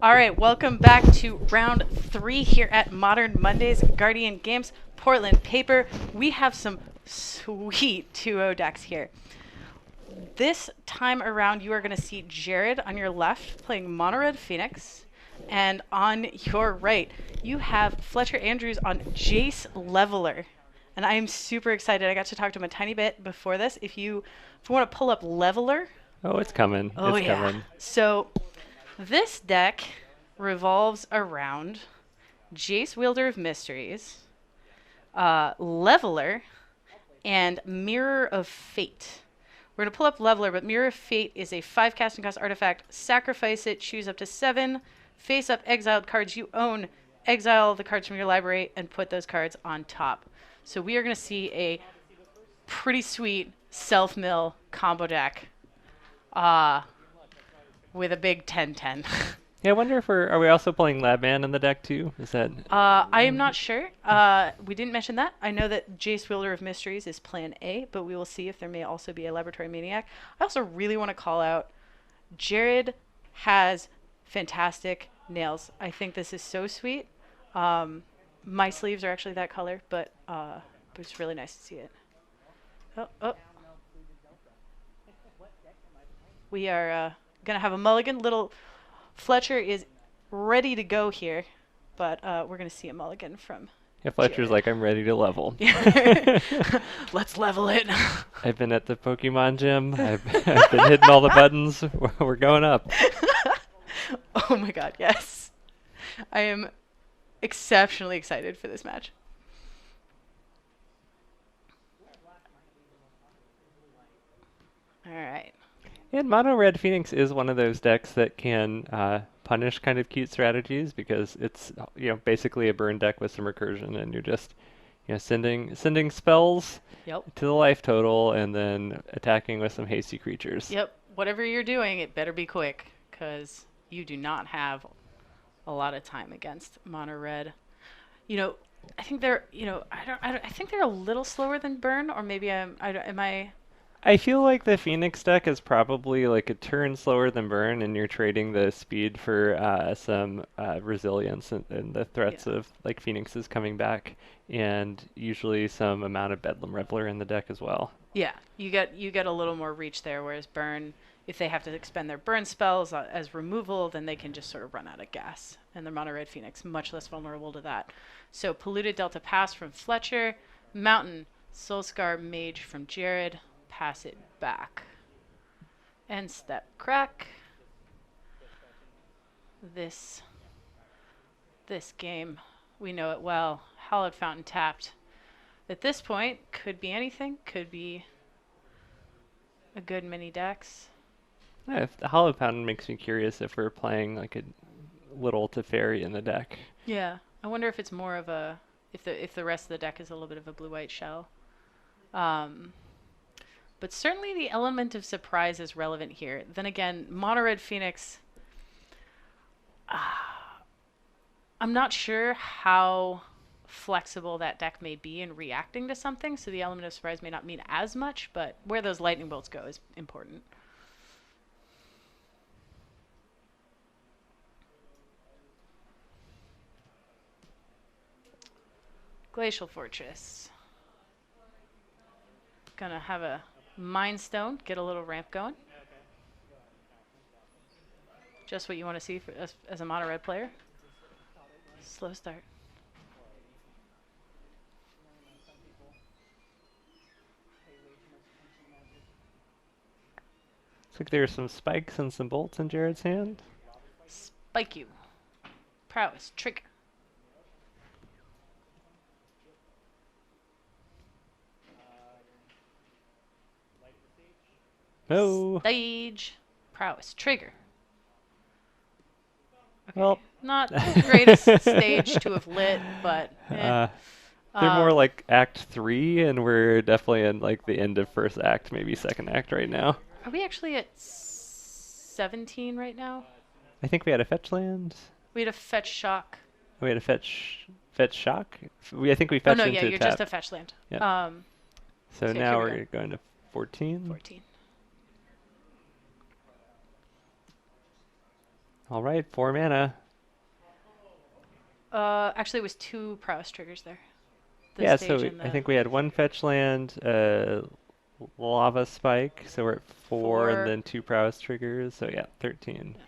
All right, welcome back to round 3 here at Modern Mondays Guardian Games Portland Paper. We have some sweet 2-0 decks here. This time around, you are going to see Jared on your left playing Mono Red Phoenix, and on your right, you have Fletcher Andrews on Jace Leveler. And I am super excited. I got to talk to him a tiny bit before this. If you want to pull up Leveler. Oh, it's coming. Oh, it's yeah. coming. So this deck revolves around Jace, Wielder of Mysteries, Leveler, and Mirror of Fate. We're going to pull up Leveler, but Mirror of Fate is a 5 casting cost artifact. Sacrifice it, choose up to 7, face up exiled cards you own, exile the cards from your library, and put those cards on top. So we are going to see a pretty sweet self-mill combo deck with a big 10-10. Yeah, I wonder if are we also playing Labman in the deck too? Is that? I am not sure. We didn't mention that. I know that Jace Wielder of Mysteries is plan A, but we will see if there may also be a Laboratory Maniac. I also really want to call out Jared has fantastic nails. I think this is so sweet. My sleeves are actually that color, but it's really nice to see it. Oh. We are going to have a mulligan. Little Fletcher is ready to go here, but we're going to see a mulligan from Yeah, Fletcher's Jared. like, I'm ready to level. Let's level it. I've been at the Pokemon gym. I've been hitting all the buttons. We're going up. Oh my god, yes. I am exceptionally excited for this match. All right. And Mono Red Phoenix is one of those decks that can punish kind of cute strategies because it's basically a burn deck with some recursion, and you're just sending spells Yep. to the life total and then attacking with some hasty creatures. Yep. Whatever you're doing, it better be quick, because you do not have a lot of time against Mono Red. I think they're, I think they're a little slower than Burn, or maybe am I? I feel like the Phoenix deck is probably like a turn slower than Burn, and you're trading the speed for some resilience and the threats of like Phoenixes coming back, and usually some amount of Bedlam Reveler in the deck as well. Yeah, you get a little more reach there, whereas Burn, if they have to expend their burn spells as removal, then they can just sort of run out of gas. And the Mono Red Phoenix, much less vulnerable to that. So Polluted Delta Pass from Fletcher, Mountain Soulscar Mage from Jared, pass it back. End step crack. This game, we know it well. Hallowed Fountain tapped. At this point, could be anything. Could be a good mini dex. Yeah, if the Hollow Fountain makes me curious if we're playing like a little Teferi in the deck. Yeah, I wonder if it's more of a if the rest of the deck is a little bit of a blue-white shell. But certainly the element of surprise is relevant here. Then again, Mono Red Phoenix. I'm not sure how flexible that deck may be in reacting to something, so the element of surprise may not mean as much, but where those lightning bolts go is important. Glacial Fortress. Gonna have a Mind Stone, get a little ramp going. Just what you want to see for, as a Mono Red player. Slow start. Looks like there's some spikes and some bolts in Jared's hand. Spike you. Prowess. Trigger. No. Stage. Prowess. Trigger. Okay. Well, not the greatest stage to have lit, but they're more like Act 3, and we're definitely in like the end of first act, maybe second act right now. Are we actually at 17 right now? I think we had a fetch land. We had a fetch shock. We had a fetch shock. I think we Oh fetched no, into yeah, you're tap. just a fetch land. Yep. So So now we're going to 14. 14. All right, 4 mana. Actually, it was 2 prowess triggers there. The Yeah, stage so and I the think we had 1 fetch land, lava spike, so we're at 4, and 4. then 2 prowess triggers, so yeah, 13. Yeah.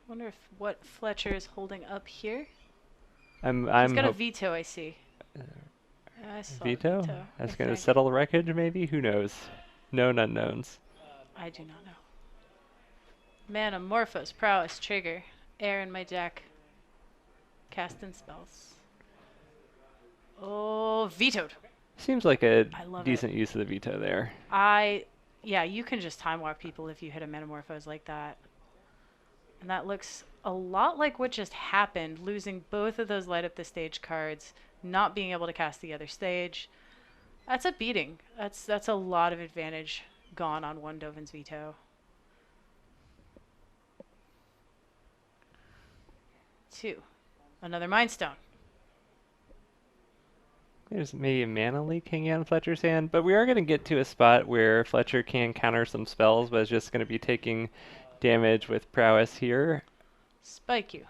Wonder if what Fletcher is holding up here. He's I'm got a hope veto, I see. I saw a veto. veto, I That's gonna think. settle the wreckage, maybe. Who knows? Known unknowns. I do not know. Manamorphose, prowess, trigger. Air in my deck. Casting spells. Oh, vetoed. Seems like a I love it. decent use of the veto there. Yeah, you can just time walk people if you hit a Metamorphose like that. And that looks a lot like what just happened, losing both of those light up the stage cards, not being able to cast the other stage. That's a beating. That's a lot of advantage gone on one Dovin's veto. 2. Another Mind Stone. There's maybe a mana leak hanging on Fletcher's hand, but we are going to get to a spot where Fletcher can counter some spells, but is just going to be taking damage with prowess here. Spike you.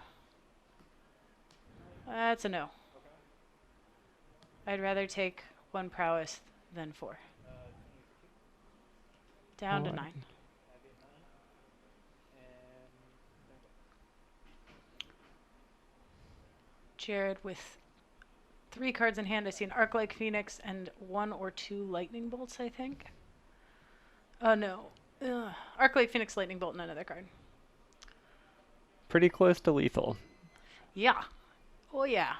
That's a no. I'd rather take 1 prowess than 4. Down to 9. Jared with 3 cards in hand. I see an Arc-like Phoenix and 1 or 2 Lightning Bolts, I think. No. Arc-like Phoenix, Lightning Bolt, and another card. Pretty close to lethal. Yeah. Oh, yeah.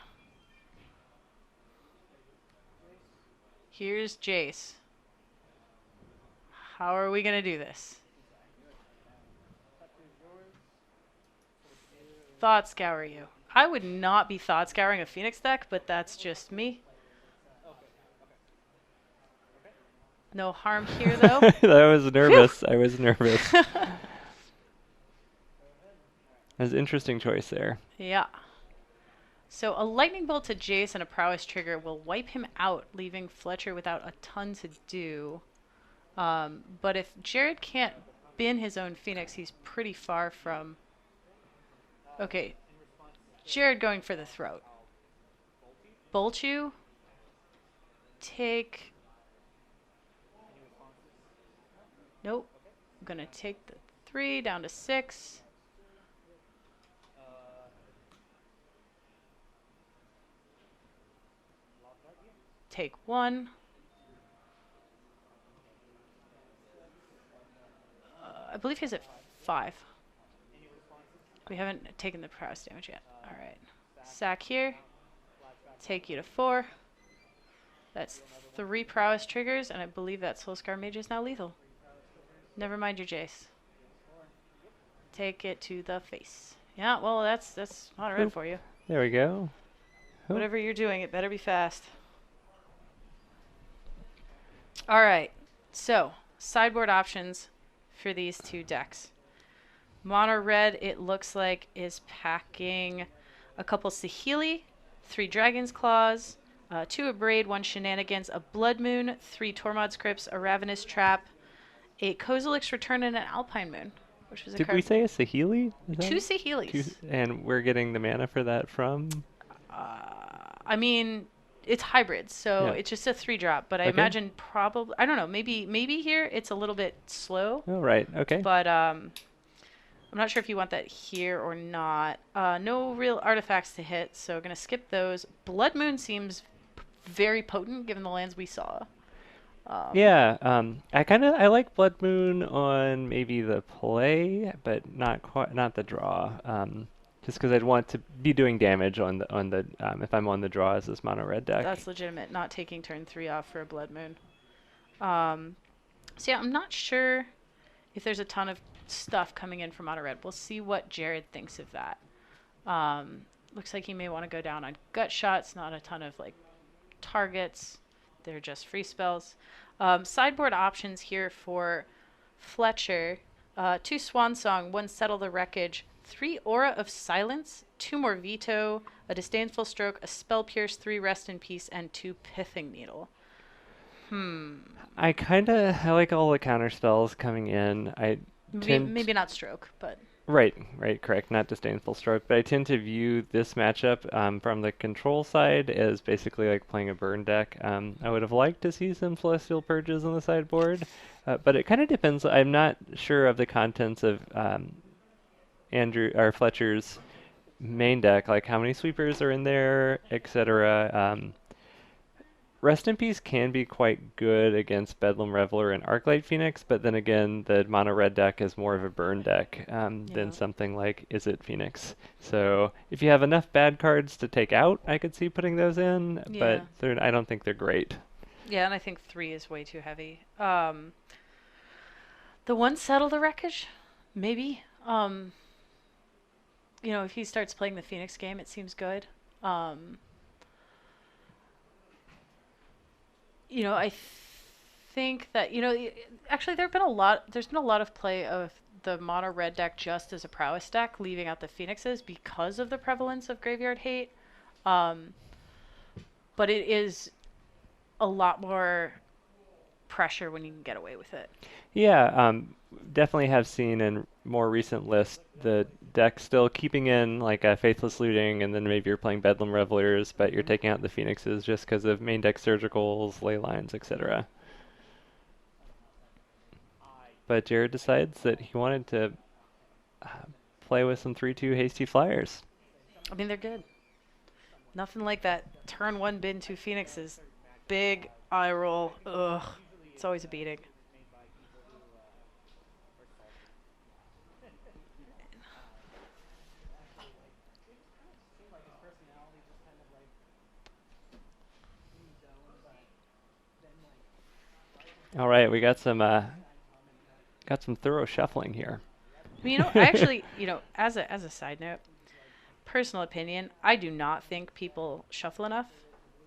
Here's Jace. How are we going to do this? Thought Scour you. I would not be Thought Scouring a Phoenix deck, but that's just me. No harm here, though. I was nervous. I was nervous. That was an interesting choice there. Yeah. So a Lightning Bolt to Jace and a Prowess trigger will wipe him out, leaving Fletcher without a ton to do. But if Jared can't bin his own Phoenix, he's pretty far from... Okay. Jared going for the throat. Bolt you. Take... Nope. I'm going to take the 3 down to 6. Take 1. I believe he's at 5. We haven't taken the prowess damage yet. Alright. Sack here. Take you to 4. That's 3 prowess triggers, and I believe that Soulscar Mage is now lethal. Never mind your Jace. Take it to the face. Yeah, well, that's not red for you. There we go. Whatever you're doing, it better be fast. Alright, so sideboard options for these 2 decks. Mono red, it looks like, is packing a couple Saheeli, 3 Dragon's Claws, 2 Abrade, 1 Shenanigans, a Blood Moon, 3 Tormod's Crypts, a Ravenous Trap, a Kozilek's Return, and an Alpine Moon, which was a Did card. we say a Saheeli? 2 Saheelis. And we're getting the mana for that from? I mean, it's hybrid, so Yeah. it's just a 3-drop. But I Okay. imagine probably, I don't know, maybe here it's a little bit slow. Oh, right. Okay. But I'm not sure if you want that here or not. No real artifacts to hit, so we're gonna skip those. Blood Moon seems very potent given the lands we saw. Yeah, I like Blood Moon on maybe the play, but not the draw. Just because I'd want to be doing damage on the if I'm on the draw as this mono red deck. That's legitimate. Not taking turn 3 off for a Blood Moon. So yeah, I'm not sure if there's a ton of stuff coming in from mono red. We'll see what Jared thinks of that. Looks like he may want to go down on gut shots. Not a ton of like targets. They're just free spells. Sideboard options here for Fletcher. 2 Swan Song, 1 Settle the Wreckage, 3 Aura of Silence, 2 more Veto, a Disdainful Stroke, a Spell Pierce, 3 Rest in Peace, and 2 Pithing Needle. I like all the counter spells coming in. I tend Maybe not stroke, but right, correct, not disdainful stroke, but I tend to view this matchup from the control side as basically like playing a burn deck. I would have liked to see some Celestial Purges on the sideboard, but it kind of depends. I'm not sure of the contents of Andrew or Fletcher's main deck, like how many sweepers are in there, etc. Rest in Peace can be quite good against Bedlam Reveler and Arclight Phoenix, but then again, the mono red deck is more of a burn deck than yeah, something like Is It Phoenix. So if you have enough bad cards to take out, I could see putting those in, but yeah, I don't think they're great. yeah. And I think 3 is way too heavy. The one settle the wreckage, maybe. If he starts playing the Phoenix game, it seems good. Um, I think that actually there's been a lot of play of the mono red deck just as a prowess deck, leaving out the Phoenixes because of the prevalence of graveyard hate. Um, but it is a lot more pressure when you can get away with it. Yeah, definitely have seen in more recent lists the deck still keeping in like a Faithless Looting, and then maybe you're playing Bedlam Revelers, but you're taking out the Phoenixes just because of main deck Surgicals, Ley Lines, etc. But Jared decides that he wanted to uh, play with some 3/2 hasty flyers. I mean, they're good. Nothing like that turn 1 bin 2 Phoenixes. Big eye roll. Ugh. It's always a beating. All right, we got some thorough shuffling here. I mean, I actually, as a side note, personal opinion, I do not think people shuffle enough.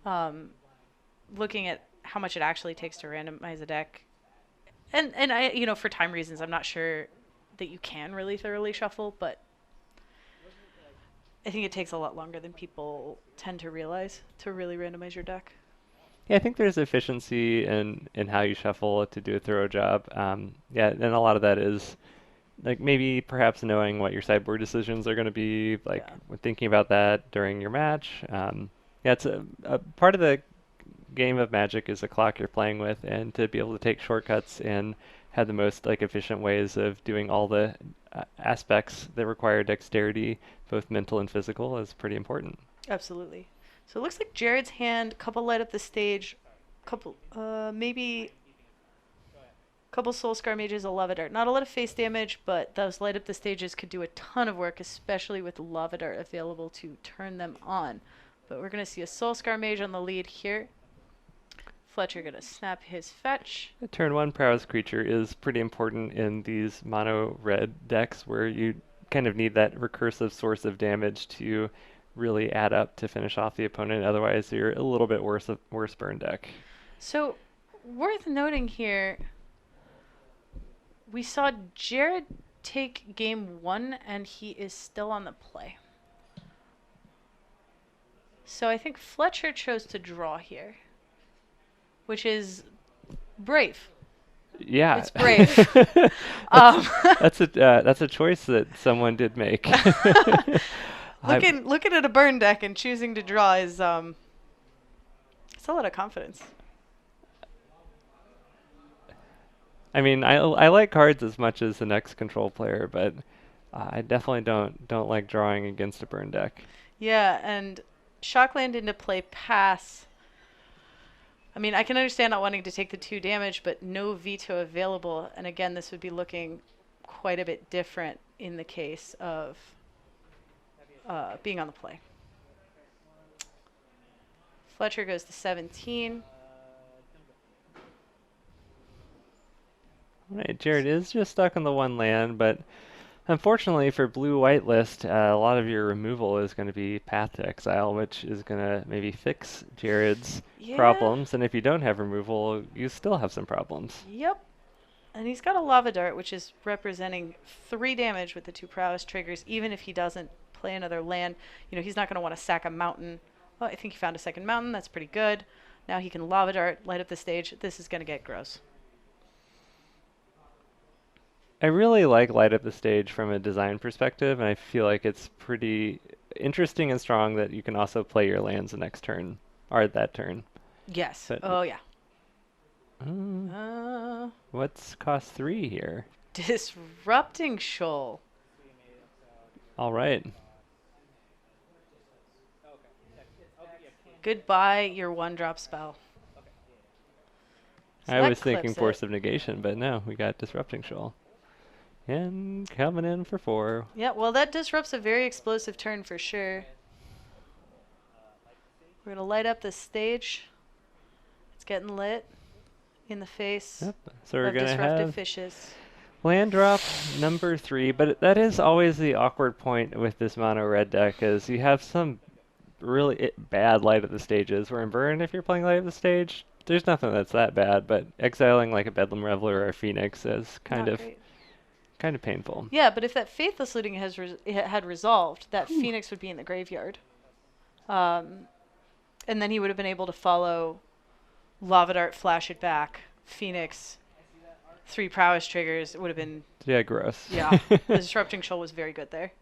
Um, Looking at how much it actually takes to randomize a deck, and I, for time reasons, I'm not sure that you can really thoroughly shuffle, but I think it takes a lot longer than people tend to realize to really randomize your deck. Yeah, I think there's efficiency in how you shuffle to do a thorough job. Yeah, and a lot of that is like maybe perhaps knowing what your sideboard decisions are going to be, like Yeah, when thinking about that during your match. Yeah, it's a part of the game of Magic is the clock you're playing with, and to be able to take shortcuts and have the most like efficient ways of doing all the aspects that require dexterity, both mental and physical, is pretty important. absolutely. So it looks like Jared's hand, couple light up the stage, couple, maybe couple Soul Scar Mages, a Lava Dart. Not a lot of face damage, but those light up the stages could do a ton of work, especially with Lava Dart available to turn them on. But we're going to see a Soul Scar Mage on the lead here. Fletcher going to snap his fetch. A turn one prowess creature is pretty important in these mono red decks where you kind of need that recursive source of damage to really add up to finish off the opponent. Otherwise, you're a little bit worse burn deck. So, worth noting here, we saw Jared take game 1 and he is still on the play. So I think Fletcher chose to draw here, which is brave. Yeah, It's brave. um, that's a choice that someone did make. looking at a burn deck and choosing to draw is it's a lot of confidence. I mean, I like cards as much as the next control player, but I definitely don't like drawing against a burn deck. Yeah, and Shockland into play pass. I mean, I can understand not wanting to take the 2 damage, but no veto available. And again, this would be looking quite a bit different in the case of being on the play. Fletcher goes to 17. Right, Jared is just stuck on the one land, but unfortunately for blue-white list, a lot of your removal is going to be Path to Exile, which is going to maybe fix Jared's Yeah. problems. And if you don't have removal, you still have some problems. Yep. And he's got a Lava Dart, which is representing 3 damage with the 2 prowess triggers, even if he doesn't play another land. He's not going to want to sack a mountain. Well, I think he found a second mountain. That's pretty good. Now he can Lava Dart, light up the stage. This is going to get gross. I really like Light Up the Stage from a design perspective, and I feel like it's pretty interesting and strong that you can also play your lands the next turn, or that turn. Yes. But Oh, yeah. What's cost 3 here? Disrupting Shoal. All right. Goodbye, your 1-drop spell. So I that was thinking clips Force it. of Negation, but no, we got Disrupting Shoal. And coming in for 4. Yeah, well, that disrupts a very explosive turn for sure. We're going to light up the stage. It's getting lit in the face Yep. So we're of going to disruptive have fishes. land drop number 3, but that is always the awkward point with this mono red deck, is you have some really bad Light of the Stages, where in Burn, if you're playing Light of the Stage, there's nothing that's that bad, but exiling like a Bedlam Reveler or a Phoenix is kind Not of great. painful. Yeah, but if that Faithless Looting had resolved, that Phoenix would be in the graveyard. And then he would have been able to follow Lava Dart, flash it back, Phoenix, 3 prowess triggers. It would have been... Yeah, gross. Yeah, the Disrupting Shoal was very good there.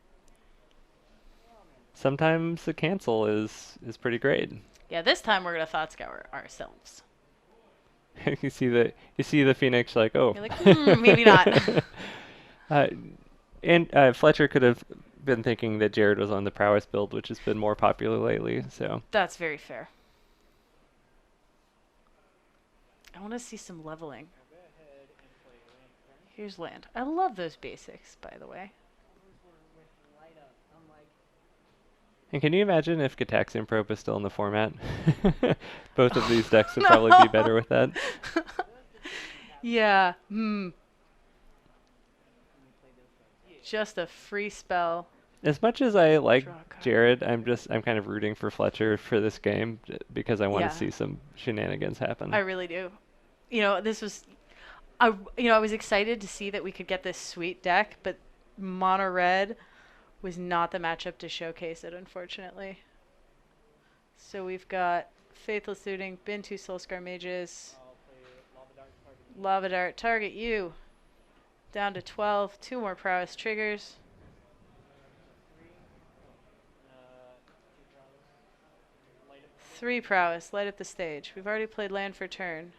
Sometimes the cancel is pretty great. Yeah, this time we're going to Thought Scour ourselves. You see the Phoenix like, oh. You're like, maybe not. And Fletcher could have been thinking that Jared was on the prowess build, which has been more popular lately. So That's very fair. I want to see some leveling. Here's land. I love those basics, by the way. and can you imagine if Gataxian Probe is still in the format? Both of these decks would no. probably be better with that. Yeah. Just a free spell. As much as I like Draw a card. Jared, I'm kind of rooting for Fletcher for this game because I want Yeah. to see some shenanigans happen. I really do. You know, this was... I was excited to see that we could get this sweet deck, but mono red was not the matchup to showcase it, unfortunately. So we've got Faithless Looting, bin 2 Soulscar Mages, Lava Dart, target you. Down to 12, 2 more prowess triggers. Three prowess, light up the stage. We've already played land for turn.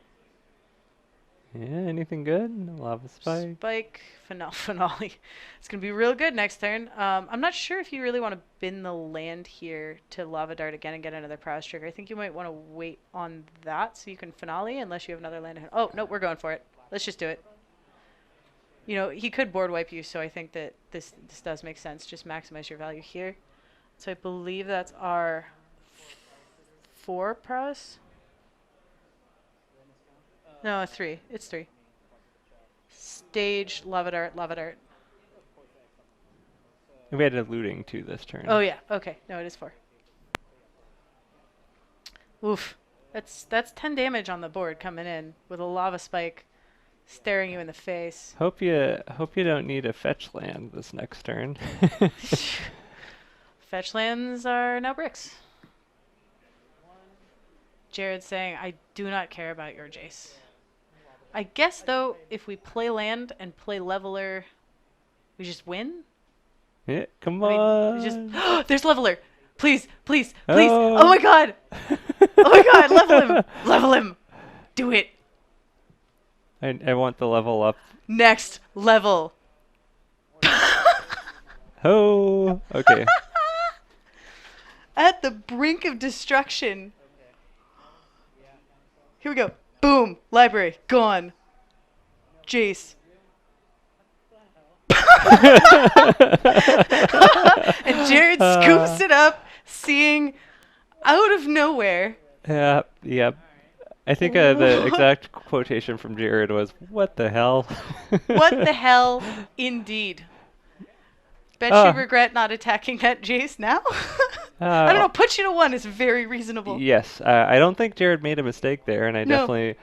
Yeah, anything good? Lava Spike. Spike, finale. It's going to be real good next turn. I'm not sure if you really want to bin the land here to Lava Dart again and get another prowess trigger. I think you might want to wait on that so you can finale unless you have another land. Oh, no, we're going for it. Let's just do it. You know, he could board wipe you, so I think that this does make sense. Just maximize your value here. So I believe that's our 4 prowess. No, 3. It's 3. Stage, Lava Dart, Lava Dart. We had a looting too this turn. Oh yeah. Okay. No, it is 4. Oof. That's 10 damage on the board coming in with a lava spike staring you in the face. Hope you don't need a fetch land this next turn. Fetch lands are now bricks. Jared's saying, I do not care about your Jace. I guess, though, if we play land and play leveler, we just win? Yeah, come I on. mean, just there's leveler. Please, please, please. Oh my god. Oh my god, level him. Level him. Do it. I want the level up. Next level. Oh, okay. At the brink of destruction. Here we go. Boom. Library. Gone. Jace. And Jared scoops it up, seeing out of nowhere. Yeah, yep. I think the exact quotation from Jared was, "What the hell?" What the hell, indeed. Bet you regret not attacking that Jace now? I don't know, put you to 1 is very reasonable. Yes, I don't think Jared made a mistake there, and I No. definitely...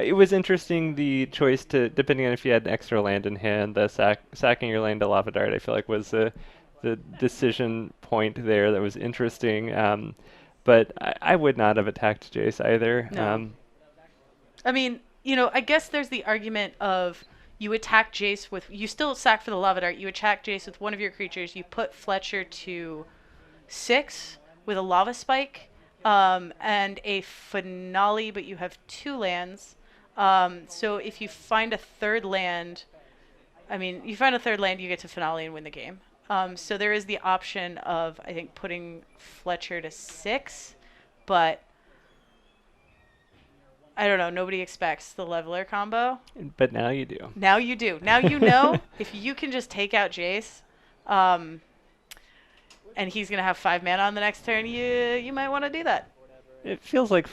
it was interesting, the choice to, depending on if you had an extra land in hand, the sacking your land to Lava Dart, I feel like was the decision point there that was interesting. but I would not have attacked Jace either. No. I mean, you know, I guess there's the argument of you attack Jace with, you still sack for the Lava Dart, you attack Jace with one of your creatures, you put Fletcher to 6 with a Lava Spike and a Finale, but you have 2 lands. So if you find a third land, I mean, you find a third land, you get to Finale and win the game. So there is the option of, I think, putting Fletcher to 6, but I don't know. Nobody expects the leveler combo. But now you do. Now you do. Now you know if you can just take out Jace, and he's gonna have 5 mana on the next turn, you might want to do that. It feels like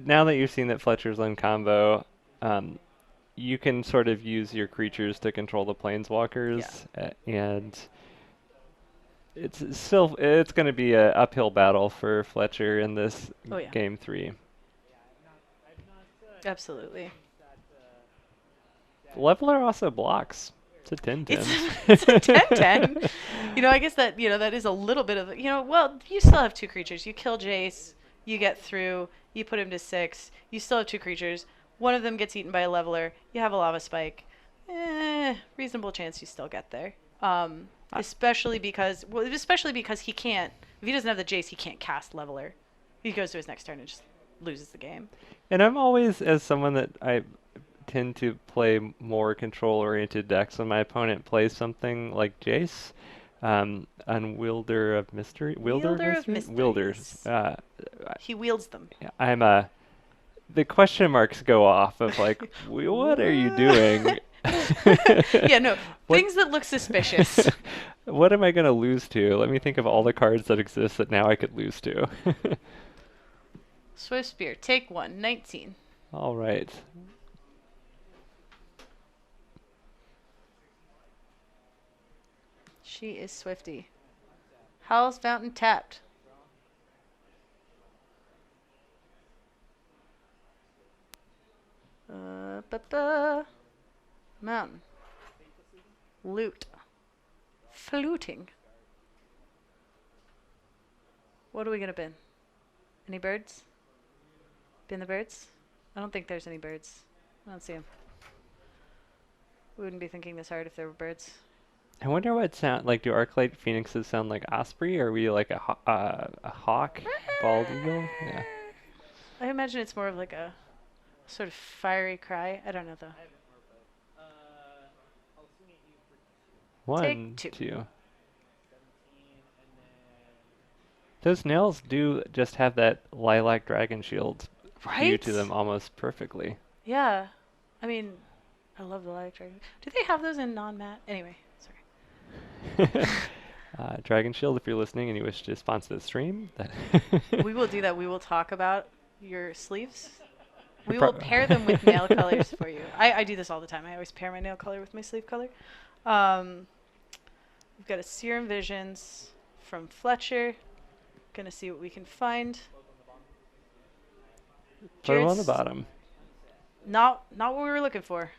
now that you've seen that Fletcher's Land combo, you can sort of use your creatures to control the planeswalkers, and it's going to be an uphill battle for Fletcher in this game 3. Absolutely. Leveler also blocks. It's a 10/10. It's a 10/10. You know, I guess that, you know, that is a little bit of, you know, well, you still have 2 creatures. You kill Jace, you get through, you put him to 6, you still have 2 creatures. One of them gets eaten by a leveler, you have a Lava Spike. Reasonable chance you still get there. Especially because he can't, if he doesn't have the Jace, he can't cast leveler. He goes to his next turn and just loses the game. And I'm always, as someone that I tend to play more control-oriented decks, when my opponent plays something like Jace, on Wielder of Mystery. Wielder of Mysteries. Wielders. He wields them. I'm the question marks go off of like, what are you doing? Yeah, no, things that look suspicious. What am I going to lose to? Let me think of all the cards that exist that now I could lose to. Swift Spear, take 1, 19. All right. She is Swifty. Howl's Fountain tapped. Mountain. Loot. Fluting. What are we gonna bin? Any birds? Bin the birds? I don't think there's any birds. I don't see them. We wouldn't be thinking this hard if there were birds. I wonder what sound, like, do Arclight Phoenixes sound like Osprey, or are we like a hawk, bald eagle? Yeah. I imagine it's more of like a sort of fiery cry. I don't know though. 1, Take 2. Those nails do just have that lilac dragon shield view to them almost perfectly. Yeah. I mean, I love the lilac dragon. Do they have those in non-matte? Anyway, sorry. Dragon Shield, if you're listening and you wish to sponsor the stream. We will do that. We will talk about your sleeves. We will pair them with nail colors for you. I do this all the time. I always pair my nail color with my sleeve color. We've got a Serum Visions from Fletcher. Gonna see what we can find. Put them on the bottom. Not what we were looking for.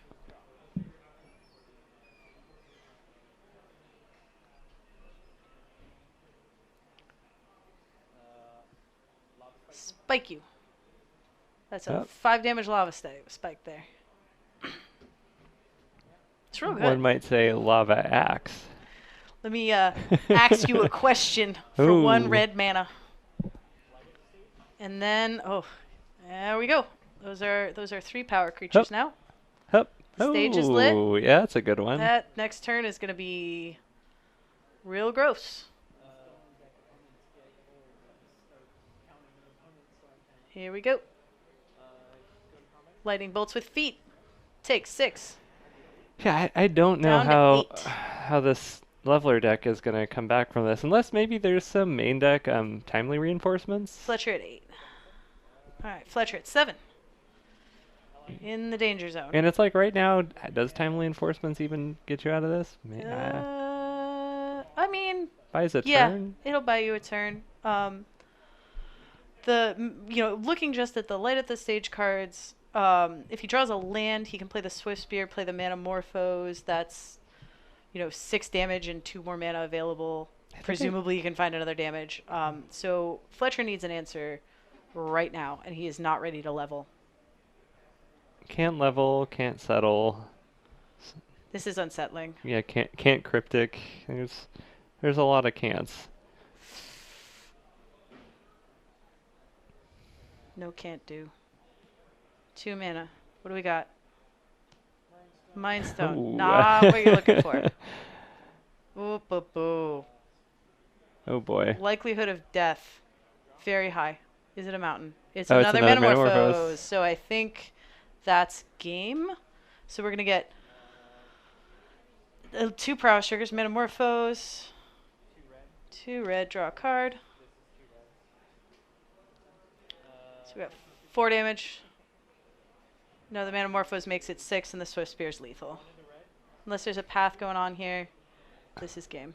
Spike you. That's a 5 damage lava spike there. It's real good. One might say lava axe. Let me ask you a question for 1 red mana. And then, there we go. Those are 3 power creatures now. Stage is lit. Oh, yeah, that's a good one. That next turn is going to be real gross. Here we go. Lightning bolts with feet. Take 6. Yeah, I don't know how this leveler deck is going to come back from this, unless maybe there's some main deck timely reinforcements. Fletcher at 8. All right, Fletcher at 7. In the danger zone. And it's like right now, does timely reinforcements even get you out of this? I mean, buys a turn. It'll buy you a turn. Looking just at the light at the stage cards, if he draws a land, he can play the Swift Spear, play the Manamorphose. That's 6 damage and 2 more mana available. Presumably, you can find another damage. So Fletcher needs an answer right now, and he is not ready to level. Can't level, can't settle. This is unsettling. Yeah, can't cryptic. There's a lot of can'ts. No, can't do. 2 mana. What do we got? Mind Stone. Ooh. Not what you're looking for. Ooh, boo, boo. Oh boy. Likelihood of death. Very high. Is it a mountain? It's Oh, it's another another Metamorphose. Metamorphose. So I think that's game. So we're going to get 2 prowess triggers. Metamorphose. 2 red. Draw a card. So we got 4 damage. No, the Metamorphose makes it 6, and the Swift Spear is lethal. Unless there's a path going on here, this is game.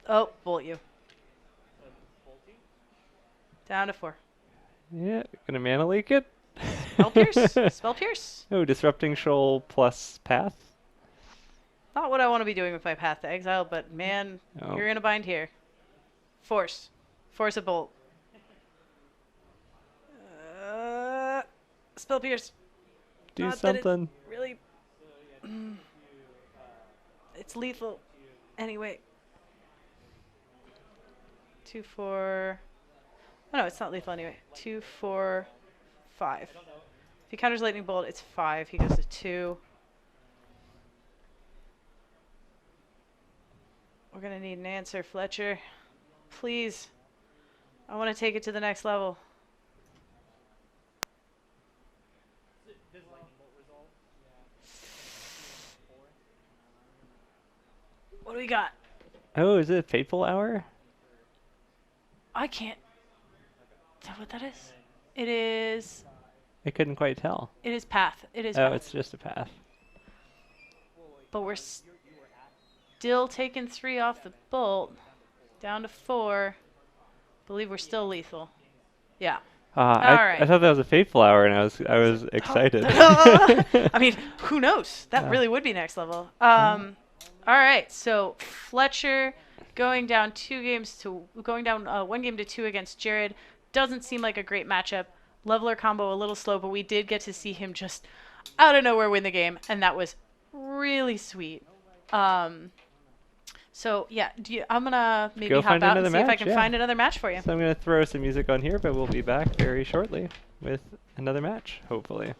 Oh, bolt you. Down to 4. Yeah, gonna mana leak it. Spell Pierce. Spell Pierce. Oh, Disrupting Shoal plus Path. Not what I want to be doing with my Path to Exile, but man, you're in a bind here. Force. Force a bolt. Spell Pierce. Do Not that something. it really. It's lethal. Anyway. 2, 4. Oh, no, it's not lethal anyway. 2, 4, 5. If he counters Lightning Bolt, it's 5. He goes to 2. We're going to need an answer, Fletcher. Please. I want to take it to the next level. What do we got? Oh, is it Fateful Hour? I can't. Is that what that is? It is. I couldn't quite tell. It is Path. It is Oh, Path. it's just a path. But we're still taking 3 off the bolt. Down to 4. Believe we're still lethal. Yeah. I thought that was a Fateful Hour, and I was excited. I mean, who knows? That really would be next level. All right. So Fletcher going down 1 game to 2 against Jared doesn't seem like a great matchup. Leveler combo a little slow, but we did get to see him just out of nowhere win the game, and that was really sweet. So yeah, I'm gonna maybe hop out and see if I can find another match for you. So I'm gonna throw some music on here, but we'll be back very shortly with another match, hopefully.